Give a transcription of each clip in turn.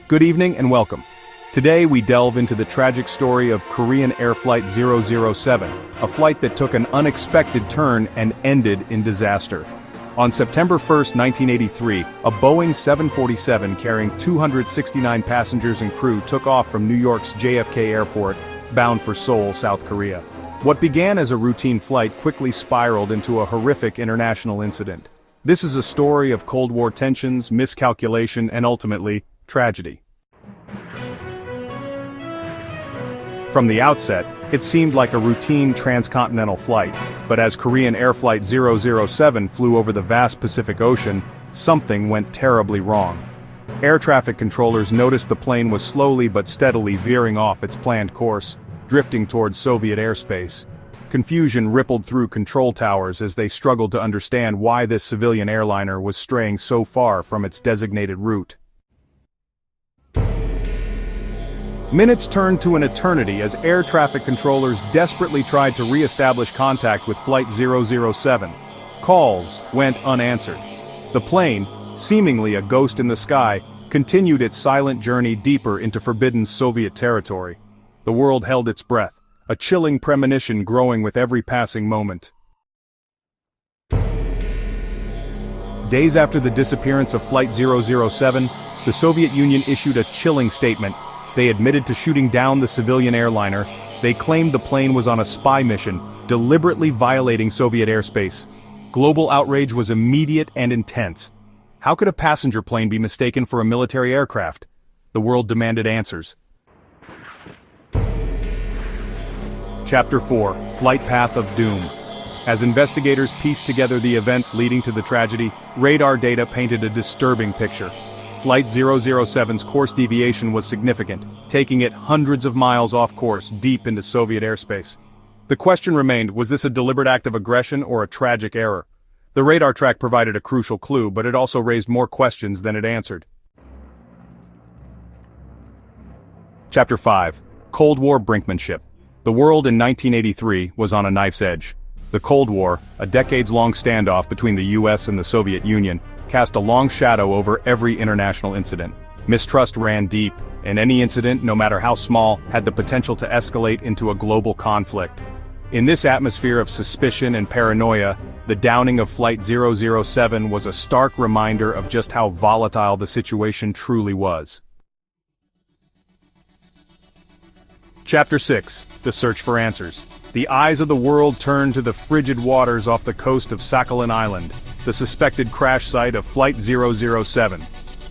Good evening and welcome. Today we delve into the tragic story of Korean Air Flight 007, a flight that took an unexpected turn and ended in disaster. On September 1, 1983, a Boeing 747 carrying 269 passengers and crew took off from New York's JFK Airport, bound for Seoul, South Korea. What began as a routine flight quickly spiraled into a horrific international incident. This is a story of Cold War tensions, miscalculation, and ultimately, tragedy. From the outset, it seemed like a routine transcontinental flight, but as Korean Air Flight 007 flew over the vast Pacific Ocean, something went terribly wrong. Air traffic controllers noticed the plane was slowly but steadily veering off its planned course, drifting towards Soviet airspace. Confusion rippled through control towers as they struggled to understand why this civilian airliner was straying so far from its designated route. Minutes turned to an eternity as air traffic controllers desperately tried to re-establish contact with Flight 007. Calls went unanswered. The plane, seemingly a ghost in the sky, continued its silent journey deeper into forbidden Soviet territory. The world held its breath, a chilling premonition growing with every passing moment. Days after the disappearance of Flight 007, the Soviet Union issued a chilling statement. They admitted to shooting down the civilian airliner. They claimed the plane was on a spy mission, deliberately violating Soviet airspace. Global outrage was immediate and intense. How could a passenger plane be mistaken for a military aircraft? The world demanded answers. Chapter 4: Flight Path of Doom. As investigators pieced together the events leading to the tragedy, radar data painted a disturbing picture. Flight 007's course deviation was significant, taking it hundreds of miles off course deep into Soviet airspace. The question remained, was this a deliberate act of aggression or a tragic error? The radar track provided a crucial clue, but it also raised more questions than it answered. Chapter 5: Cold War Brinkmanship. The world in 1983 was on a knife's edge. The Cold War, a decades-long standoff between the US and the Soviet Union, cast a long shadow over every international incident. Mistrust ran deep, and any incident, no matter how small, had the potential to escalate into a global conflict. In this atmosphere of suspicion and paranoia, the downing of Flight 007 was a stark reminder of just how volatile the situation truly was. Chapter 6: The Search for Answers. The eyes of the world turned to the frigid waters off the coast of Sakhalin Island, the suspected crash site of Flight 007.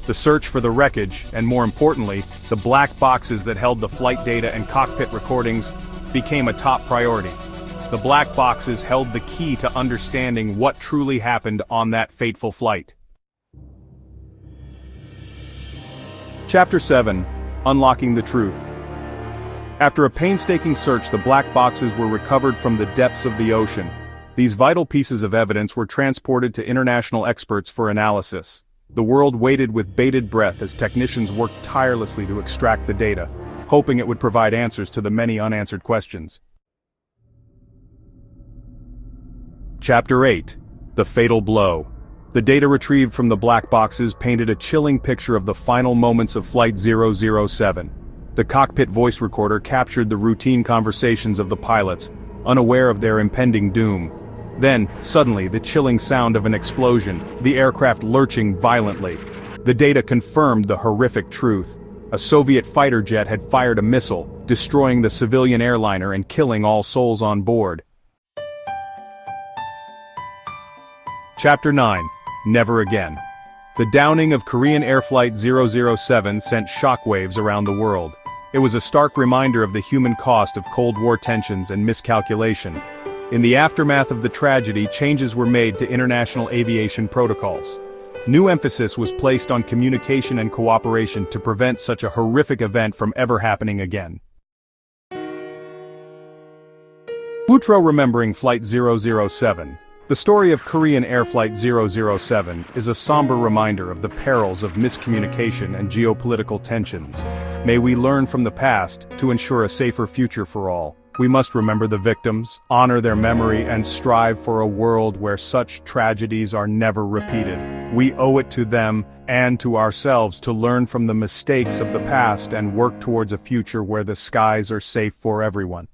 The search for the wreckage, and more importantly, the black boxes that held the flight data and cockpit recordings, became a top priority. The black boxes held the key to understanding what truly happened on that fateful flight. Chapter 7: Unlocking the Truth. After a painstaking search, the black boxes were recovered from the depths of the ocean. These vital pieces of evidence were transported to international experts for analysis. The world waited with bated breath as technicians worked tirelessly to extract the data, hoping it would provide answers to the many unanswered questions. Chapter 8: The Fatal Blow. The data retrieved from the black boxes painted a chilling picture of the final moments of Flight 007. The cockpit voice recorder captured the routine conversations of the pilots, unaware of their impending doom. Then, suddenly, the chilling sound of an explosion, the aircraft lurching violently. The data confirmed the horrific truth. A Soviet fighter jet had fired a missile, destroying the civilian airliner and killing all souls on board. Chapter 9: Never Again. The downing of Korean Air Flight 007 sent shockwaves around the world. It was a stark reminder of the human cost of Cold War tensions and miscalculation. In the aftermath of the tragedy, changes were made to international aviation protocols. New emphasis was placed on communication and cooperation to prevent such a horrific event from ever happening again. Wootro Remembering Flight 007. The story of Korean Air Flight 007 is a somber reminder of the perils of miscommunication and geopolitical tensions. May we learn from the past to ensure a safer future for all. We must remember the victims, honor their memory, and strive for a world where such tragedies are never repeated. We owe it to them and to ourselves to learn from the mistakes of the past and work towards a future where the skies are safe for everyone.